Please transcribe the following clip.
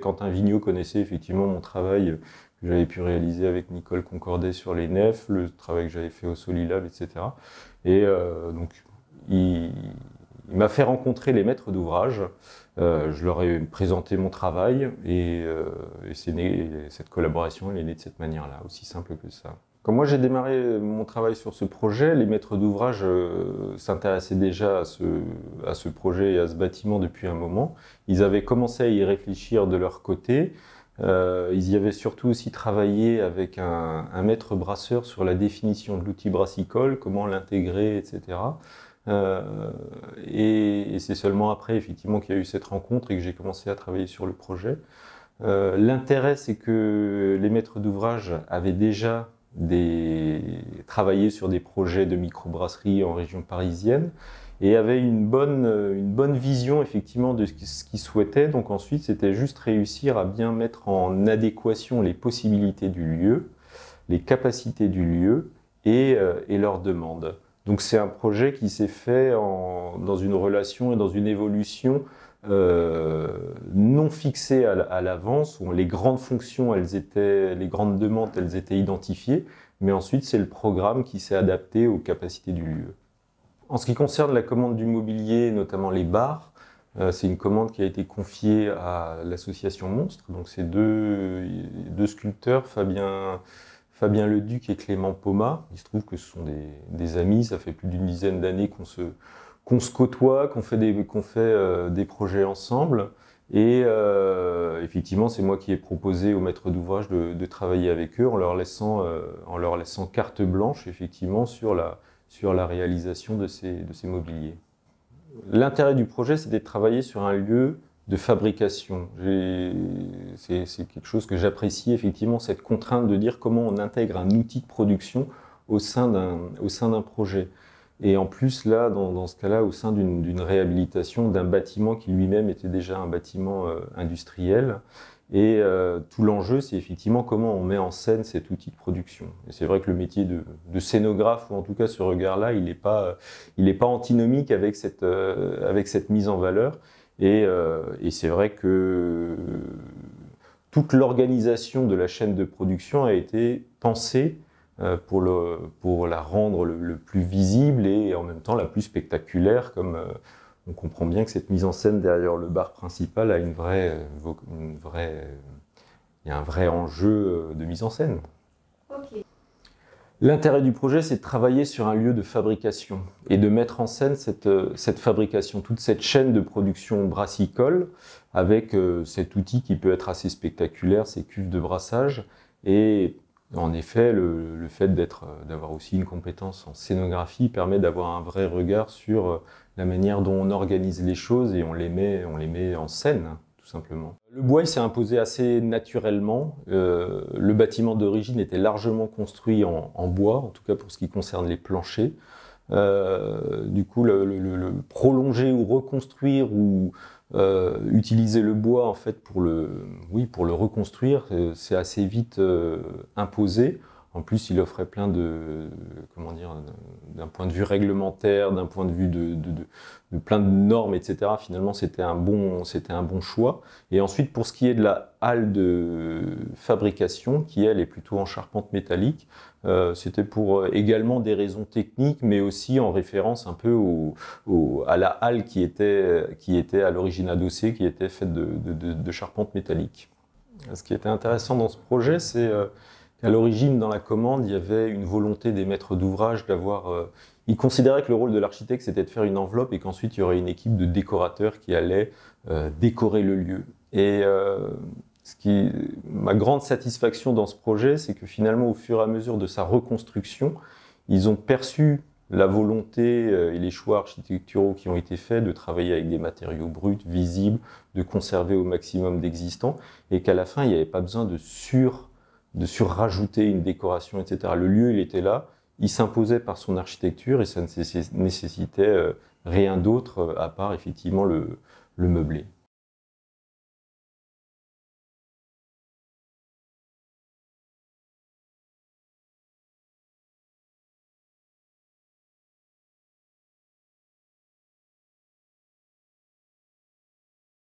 Quentin Vigneault connaissait effectivement mon travail que j'avais pu réaliser avec Nicole Concordet sur les nefs, le travail que j'avais fait au Solilab, etc. Et donc, il m'a fait rencontrer les maîtres d'ouvrage. Je leur ai présenté mon travail et cette collaboration elle est née de cette manière-là, aussi simple que ça. Quand moi j'ai démarré mon travail sur ce projet, les maîtres d'ouvrage s'intéressaient déjà à ce projet et à ce bâtiment depuis un moment. Ils avaient commencé à y réfléchir de leur côté. Ils y avaient surtout aussi travaillé avec un maître brasseur sur la définition de l'outil brassicole, comment l'intégrer, etc. Et c'est seulement après effectivement qu'il y a eu cette rencontre et que j'ai commencé à travailler sur le projet. L'intérêt, c'est que les maîtres d'ouvrage avaient déjà travaillé sur des projets de microbrasserie en région parisienne et avaient une bonne vision effectivement de ce qu'ils souhaitaient. Donc ensuite, c'était juste réussir à bien mettre en adéquation les possibilités du lieu, les capacités du lieu et leurs demandes. Donc c'est un projet qui s'est fait dans une relation et dans une évolution non fixée à l'avance, où les grandes fonctions, les grandes demandes, elles étaient identifiées, mais ensuite c'est le programme qui s'est adapté aux capacités du lieu. En ce qui concerne la commande du mobilier, notamment les bars, c'est une commande qui a été confiée à l'association Monstre. Donc c'est deux sculpteurs, Fabien Leduc et Clément Poma. Il se trouve que ce sont des amis, ça fait plus d'une dizaine d'années qu'on se côtoie, qu'on fait des projets ensemble. Et effectivement, c'est moi qui ai proposé aux maîtres d'ouvrage de travailler avec eux en leur laissant carte blanche effectivement sur la réalisation de ces mobiliers. L'intérêt du projet, c'était de travailler sur un lieu de fabrication. C'est quelque chose que j'apprécie effectivement, cette contrainte de dire comment on intègre un outil de production au sein d'un projet. Et en plus, là, dans ce cas-là, au sein d'une réhabilitation d'un bâtiment qui lui-même était déjà un bâtiment industriel. Et tout l'enjeu, c'est effectivement comment on met en scène cet outil de production. Et c'est vrai que le métier de scénographe, ou en tout cas ce regard-là, il n'est pas antinomique avec cette mise en valeur. Et c'est vrai que toute l'organisation de la chaîne de production a été pensée pour la rendre le plus visible et en même temps la plus spectaculaire, comme on comprend bien que cette mise en scène derrière le bar principal a il y a un vrai enjeu de mise en scène. Okay. L'intérêt du projet, c'est de travailler sur un lieu de fabrication et de mettre en scène cette fabrication, toute cette chaîne de production brassicole avec cet outil qui peut être assez spectaculaire, ces cuves de brassage. Et en effet, le fait d'avoir aussi une compétence en scénographie permet d'avoir un vrai regard sur la manière dont on organise les choses et on les met en scène, tout simplement. Le bois, il s'est imposé assez naturellement. Le bâtiment d'origine était largement construit en bois, en tout cas pour ce qui concerne les planchers. Du coup, le prolonger ou reconstruire ou utiliser le bois en fait pour le reconstruire, c'est assez vite imposé. En plus, il offrait plein d'un point de vue réglementaire, d'un point de vue de plein de normes, etc. Finalement, c'était un bon choix. Et ensuite, pour ce qui est de la halle de fabrication, qui elle est plutôt en charpente métallique, c'était pour également des raisons techniques, mais aussi en référence un peu à la halle qui était à l'origine adossée, qui était faite de charpente métallique. Ce qui était intéressant dans ce projet, c'est qu'à l'origine, dans la commande, il y avait une volonté des maîtres d'ouvrage d'avoir... ils considéraient que le rôle de l'architecte, c'était de faire une enveloppe et qu'ensuite, il y aurait une équipe de décorateurs qui allait décorer le lieu. Et ma grande satisfaction dans ce projet, c'est que finalement, au fur et à mesure de sa reconstruction, ils ont perçu la volonté et les choix architecturaux qui ont été faits de travailler avec des matériaux bruts, visibles, de conserver au maximum d'existants, et qu'à la fin, il n'y avait pas besoin de surrajouter une décoration, etc. Le lieu, il était là, il s'imposait par son architecture et ça ne nécessitait rien d'autre à part effectivement le meubler.